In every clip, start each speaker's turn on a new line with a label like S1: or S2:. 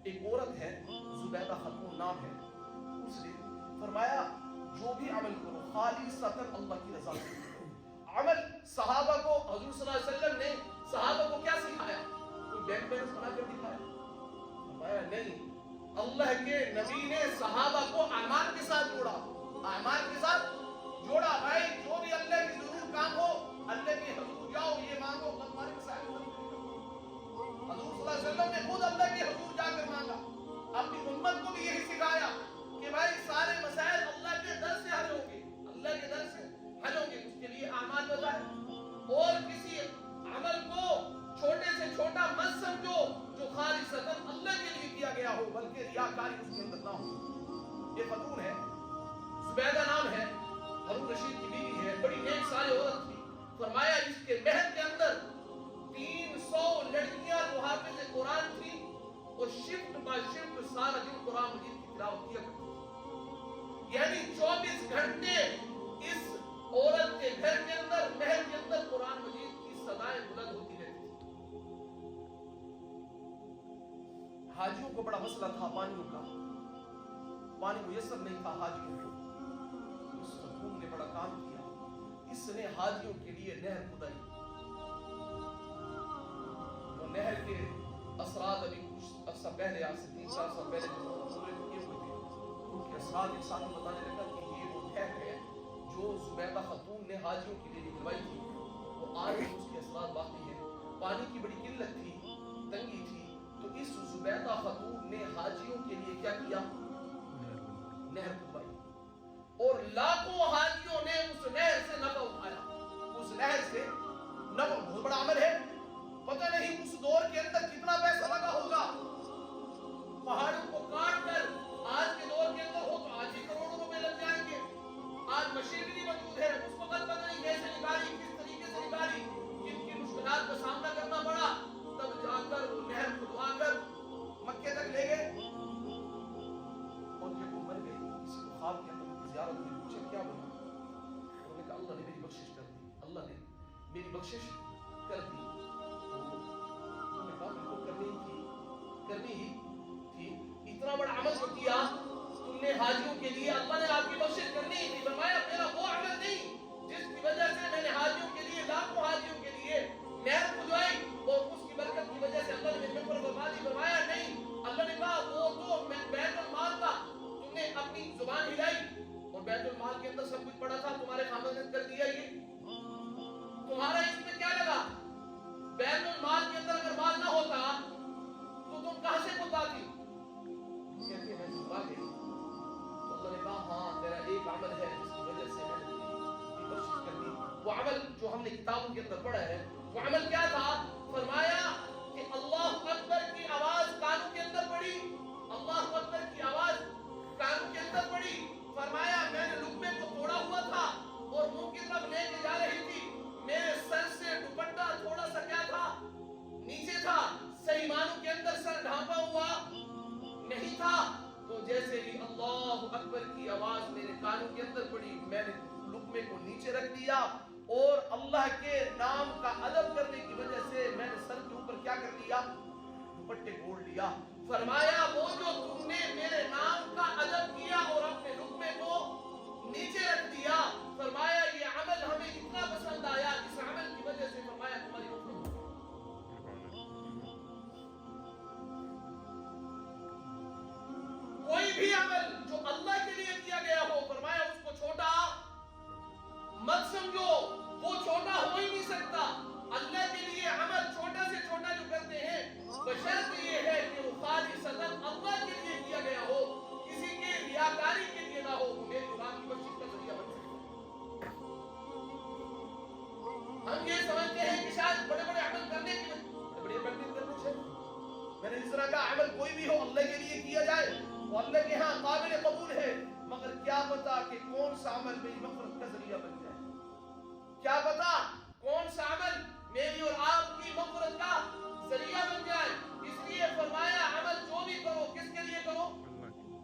S1: ایک عورت ہے زبیدہ خاتون نام ہے، اس نے فرمایا جو بھی عمل کرو خالصتاً اللہ کی رضا سے کرو۔ عمل صحابہ کو حضور صلی اللہ علیہ وسلم نے صحابہ کو کیا سکھایا؟ کوئی بینک بیلنس بنا کر دکھایا؟ فرمایا نہیں، اللہ کے نبی نے صحابہ کو اعمال کے ساتھ جوڑا، اعمال کے ساتھ جوڑا۔ بھائی جو بھی اللہ کی ضرور کام ہو، اللہ کے حضور جاؤ، یہ مانگو، اللہ تمہارے مسائل حل کرے گا۔ حضور صلی اللہ علیہ وسلم نے خود اللہ کے حضور جا کر مانگا، اپنی امت کو بھی یہی سکھایا کہ بھائی سارے مسائل اللہ کے در سے حل ہوں گے، اللہ کے در سے حل ہوں گے۔ اس کے لیے اعمال بتائے، اور کسی عمل کو چھوٹے سے چھوٹا مت سمجھو جو خالصتاً اللہ کے لیے کیا گیا ہو، بلکہ ریاکاری اس کے اندر نہ ہو۔ یہ خاتون ہے، زبیدہ نام ہے، ہارون رشید کی بیوی ہے، بڑی نیک صالح عورت تھی۔ فرمایا اس کے محل کے اندر 300 لڑکیاں جو حافظ قرآن تھی، اور شفٹ با شفٹ سارا دن قرآن مجید کی تلاوت کیا کرتی تھی۔ یعنی 24 گھنٹے اس عورت کے گھر کے اندر، محل کے اندر قرآن مجید کی صدائیں بلند ہوتی رہتی تھی۔ حاجیوں کو بڑا مسئلہ تھا پانیوں کا، پانی میسر نہیں تھا حاجیوں کو۔ اس خاتون نے بڑا کام کیا، اس نے حاجیوں کے لیے نہر کھدائی۔ وہ نہر کے اثرات ابھی کچھ عرصہ پہلے، آج سے 3-4 سال پہلے پورے کیے ہوئے تھے، ان کے اثرات ایک ساتھ بتانے لگا کہ یہ وہ نہر ہے جو زبیدہ خاتون نے حاجیوں کے لیے نکلوائی تھی، وہ آج بھی اس کے اثرات باقی ہیں۔ پانی کی بڑی قلت تھی، تنگی تھی، تو اس زبیدہ خاتون نے حاجیوں کے لیے کیا کیا؟ نہر کھدوائی، اور لاکھوں حاجیوں نے اس نہر سے نفع اٹھایا۔ اس نہر سے نفع، بہت بڑا عمل ہے، پتہ نہیں اس دور کے اندر کتنا پیسہ لگا ہوگا۔ پہاڑوں کو کاٹ کر آج کے دور کے اندر ہو تو آج ہی کروڑوں روپے لگ جائیں گے۔ آج مشینری موجود ہے، اس کو پتہ نہیں کیسے نکالی، کس طریقے سے نکالی، کن کی مشکلات کا سامنا کرنا پڑا، تب جا کر وہ نہر کھدوا کر مکے تک لے گئے۔ اور جب وہ مر گئی، کسی کو خواب کے اندر ان کی زیارت میں پوچھا کیا بنا؟ انہوں نے کہا اللہ نے میری بخشش کر دی، اللہ نے میری بخشش کر دی۔ انہوں نے کہا ان کو کرنی ہی تھی، اتنا بڑا عمل جو کیا تم نے حاجیوں کے لیے، اللہ نے آپ کی بخشش کرنی ہی تھی۔ فرمایا میرا وہ عمل نہیں جس کی وجہ سے میں نے حاجیوں کے لیے، لاکھوں حاجیوں کے لیے نہر کھدوائی، اور اس کی برکت کی وجہ سے اللہ نے مغفرت فرما دی۔ فرمایا نہیں، اللہ نے کہا وہ تو بیت المال کا تم نے اپنی زبان ہلائی، اور بیت المال کے اندر سب کچھ پڑا تھا، تمہارے خامد نے کر دیا، یہ تمہارا اس میں کیا لگا؟ بیت المال کے اندر اگر مال نہ ہوتا تو تم کہاں سے کھدواتی؟ کہتے ہیں میں کھدوا گئی، تو اللہ نے کہا ہاں تیرا ایک عمل ہے جس کی وجہ سے میں نے تیری بخشش کر دی۔ وہ عمل جو ہم نے کتابوں کے اندر پڑھا ہے، وہ عمل کیا تھا؟ فرمایا کہ اللہ اکبر کی آواز کانوں کے اندر پڑی، اللہ اکبر کی آواز کانوں کے اندر پڑی۔ فرمایا میں نے لقمے کو توڑا ہوا تھا اور منہ کی طرف لے کے جا رہی تھی، میرے سر سے دوپٹہ تھوڑا سا کیا تھا؟ نیچے تھا، صحیح معنوں کے اندر سر ڈھانپا ہوا نہیں تھا۔ تو جیسے ہی اللہ اکبر کی آواز میرے کانوں کے اندر پڑی، میں نے لقمے کو نیچے رکھ دیا، اور اللہ کے نام کا ادب کرنے کی وجہ سے میں نے سر کے اوپر کیا کر لیا؟ دوپٹے کو اوڑھ لیا۔ فرمایا وہ جو تم نے میرے نام کا ادب کیا اور اپنے لقمے کو نیچے رکھ دیا، فرمایا یہ عمل ہمیں اتنا پسند آیا، اس عمل کی وجہ سے فرمایا تمہاری مغفرت۔ کوئی بھی عمل جو اللہ کے لیے کیا گیا ہو، فرمایا اس کو چھوٹا مت سمجھو، وہ چھوٹا ہو ہی نہیں سکتا۔ اللہ کے لیے عمل چھوٹا سے چھوٹا جو کرتے ہیں، بشرط یہ ہے کہ وہ خالصتاً اللہ کے لیے کیا گیا ہو، کسی کے ریاکاری کے لیے نہ ہو، وہ میری قرآن کی بخشش کا ذریعہ بن سکتا ہے۔ ہم یہ سمجھتے ہیں کہ شاید بڑے بڑے عمل کرنے کی بڑی عبادت کرنے چاہیے، میں نے اس طرح کا عمل کوئی بھی ہو اللہ کے لیے کیا جائے وہ اللہ کے ہاں قابل قبول ہے، مگر کیا پتا کہ کون سا عمل میری مغفرت کا ذریعہ بن جائے، کیا پتا کون سا عمل میری اور آپ کی مغفرت کا ذریعہ بن جائے۔ اس لیے فرمایا عمل جو بھی کرو کس کے لیے کرو؟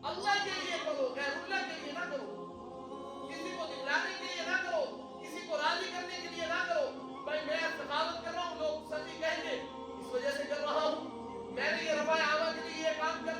S1: اللہ کے لیے کرو، غیر اللہ کے لیے نہ کرو، کسی کو دکھلانے کے لیے نہ کرو، کسی کو راضی کرنے کے لیے نہ کرو۔ بھائی میں سخاوت کر رہا ہوں، لوگ سبھی کہیں گے اس وجہ سے کر رہا ہوں، میں نے یہ رفع عامہ کے لیے یہ کام کر